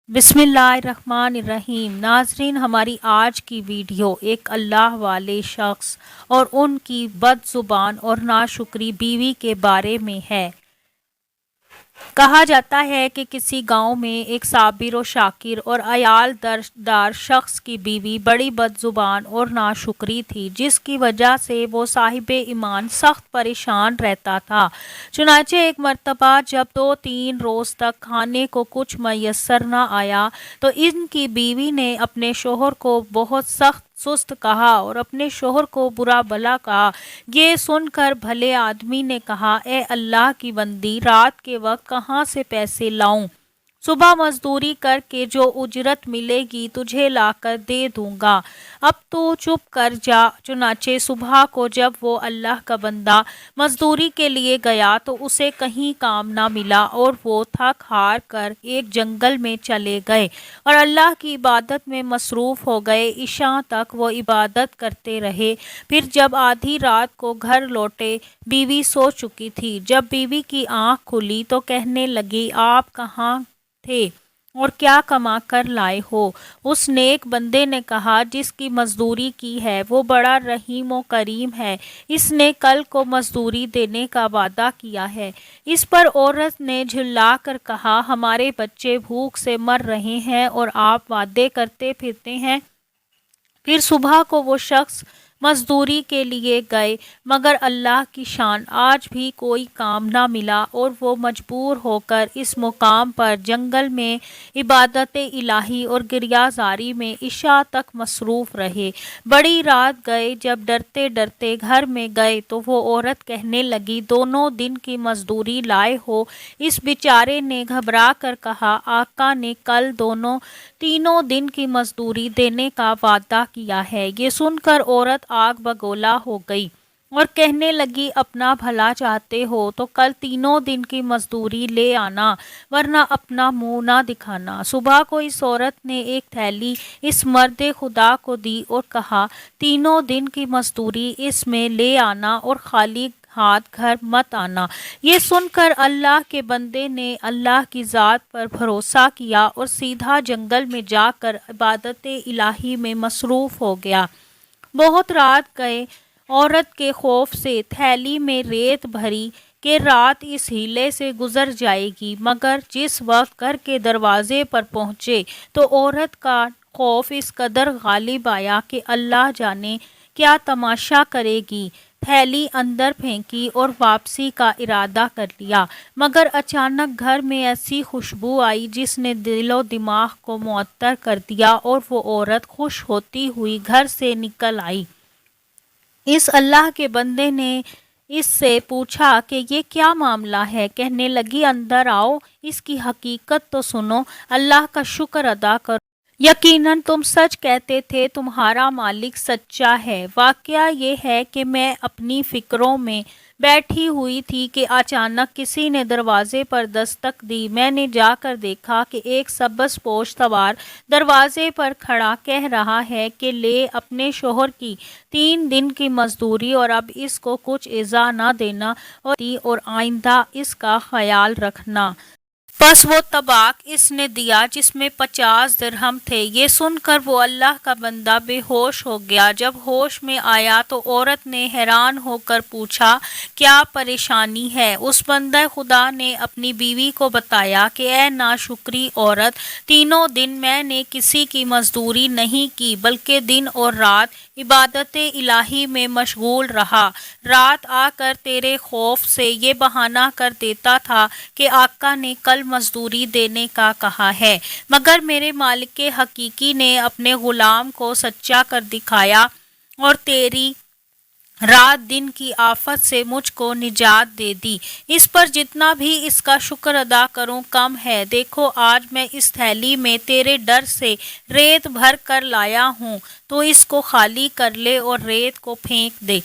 बिस्मिल्लाहिर्रहमानिर्रहीम। नाजरीन, हमारी आज की वीडियो एक अल्लाह वाले शख्स और उनकी बदजुबान और नाशुक्री बीवी के बारे में है। कहा जाता है कि किसी गांव में एक साबिर और शाकिर और अयाल दार शख्स की बीवी बड़ी बदजुबान और नाशुक्री थी, जिसकी वजह से वो साहिबे ईमान सख्त परेशान रहता था। चुनाचे एक मर्तबा जब 2-3 रोज़ तक खाने को कुछ मैसर न आया तो इनकी बीवी ने अपने शोहर को बहुत सख्त सुस्त कहा और अपने शोहर को बुरा भला कहा। ये सुनकर भले आदमी ने कहा, ए अल्लाह की बंदी, रात के वक्त कहाँ से पैसे लाऊं? सुबह मजदूरी करके जो उजरत मिलेगी तुझे लाकर दे दूंगा। अब तो चुप कर जा। चुनाचे सुबह को जब वो अल्लाह का बंदा मजदूरी के लिए गया तो उसे कहीं काम ना मिला और वो थक हार कर एक जंगल में चले गए और अल्लाह की इबादत में मसरूफ़ हो गए। इशा तक वो इबादत करते रहे। फिर जब आधी रात को घर लौटे, बीवी सो चुकी थी। जब बीवी की आंख खुली तो कहने लगी, आप कहाँ थे और क्या कमा कर लाए हो? उस नेक बंदे ने कहा, जिसकी मजदूरी की है वो बड़ा रहीम व करीम है। इसने कल को मजदूरी देने का वादा किया है। इस पर औरत ने झुल्ला कर कहा, हमारे बच्चे भूख से मर रहे हैं और आप वादे करते फिरते हैं। फिर सुबह को वो शख्स मजदूरी के लिए गए, मगर अल्लाह की शान आज भी कोई काम ना मिला और वो मजबूर होकर इस मुकाम पर जंगल में इबादत इलाही और गिरियाजारी में इशा तक मसरूफ़ रहे। बड़ी रात गए। जब डरते डरते घर में गए तो वो औरत कहने लगी, दोनों दिन की मजदूरी लाए हो? इस बेचारे ने घबरा कर कहा, आका ने कल तीनों दिन की मजदूरी देने का वादा किया है। ये सुनकर औरत आग बगोला हो गई और कहने लगी, अपना भला चाहते हो तो कल तीनों दिन की मजदूरी ले आना, वरना अपना मुंह ना दिखाना। सुबह को इस औरत ने एक थैली इस मर्द खुदा को दी और कहा, तीनों दिन की मजदूरी इसमें ले आना और खाली हाथ घर मत आना। ये सुनकर अल्लाह के बंदे ने अल्लाह की ज़ात पर भरोसा किया और सीधा जंगल में जाकर इबादत इलाही में मसरूफ़ हो गया। बहुत रात गए। औरत के खौफ से थैली में रेत भरी कि रात इस हीले से गुजर जाएगी, मगर जिस वक्त घर के दरवाजे पर पहुँचे तो औरत का खौफ इस कदर गालिब आया कि अल्लाह जाने क्या तमाशा करेगी। थैली अंदर फेंकी और वापसी का इरादा कर लिया, मगर अचानक घर में ऐसी खुशबू आई जिसने दिलो दिमाग को मुअत्तर कर दिया और वो औरत खुश होती हुई घर से निकल आई। इस अल्लाह के बंदे ने इससे पूछा कि ये क्या मामला है? कहने लगी, अंदर आओ, इसकी हकीकत तो सुनो, अल्लाह का शुक्र अदा करो। यकीनन तुम सच कहते थे, तुम्हारा मालिक सच्चा है। वाकया ये है कि मैं अपनी फिक्रों में बैठी हुई थी कि अचानक किसी ने दरवाजे पर दस्तक दी। मैंने जाकर देखा कि एक सब्ज़ पोश सवार दरवाजे पर खड़ा कह रहा है कि ले अपने शोहर की 3 दिन की मजदूरी और अब इसको कुछ इज़ा ना देना और आइंदा इसका ख्याल रखना। बस वो तबाक इसने दिया जिसमें 50 दिरहम थे। ये सुनकर वो अल्लाह का बंदा बेहोश हो गया। जब होश में आया तो औरत ने हैरान होकर पूछा, क्या परेशानी है? उस बंदा खुदा ने अपनी बीवी को बताया कि ए नाशुक्री औरत, तीनों दिन मैंने किसी की मजदूरी नहीं की, बल्कि दिन और रात इबादत इलाही में मशगूल रहा। रात आकर तेरे खौफ से ये बहाना कर देता था कि आका ने कल मजदूरी देने का कहा है, मगर मेरे मालिक के हकीकी ने अपने गुलाम को सच्चा कर दिखाया और तेरी रात दिन की आफत से मुझको निजात दे दी। इस पर जितना भी इसका शुक्र अदा करूं कम है। देखो, आज मैं इस थैली में तेरे डर से रेत भर कर लाया हूं, तो इसको खाली कर ले और रेत को फेंक दे।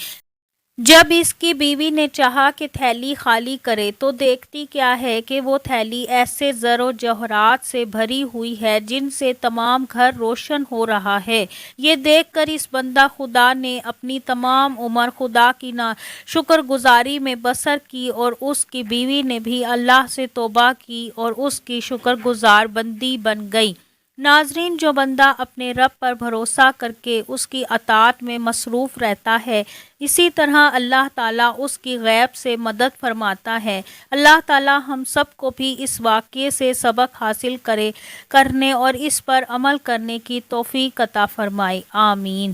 جب اس کی بیوی نے چاہا کہ تھیلی خالی کرے تو دیکھتی کیا ہے کہ وہ تھیلی ایسے زر و جواہرات سے بھری ہوئی ہے جن سے تمام گھر روشن ہو رہا ہے۔ یہ دیکھ کر اس بندہ خدا نے اپنی تمام عمر خدا کی شکر گزاری میں بسر کی اور اس کی بیوی نے بھی اللہ سے توبہ کی اور اس کی شکر گزار بندی بن گئی۔ ناظرین، جو بندہ اپنے رب پر بھروسہ کر کے اس کی اطاعت میں مصروف رہتا ہے، اسی طرح اللہ تعالیٰ اس کی غیب سے مدد فرماتا ہے۔ اللہ تعالیٰ ہم سب کو بھی اس واقعے سے سبق حاصل کرنے اور اس پر عمل کرنے کی توفیق عطا فرمائے، آمین۔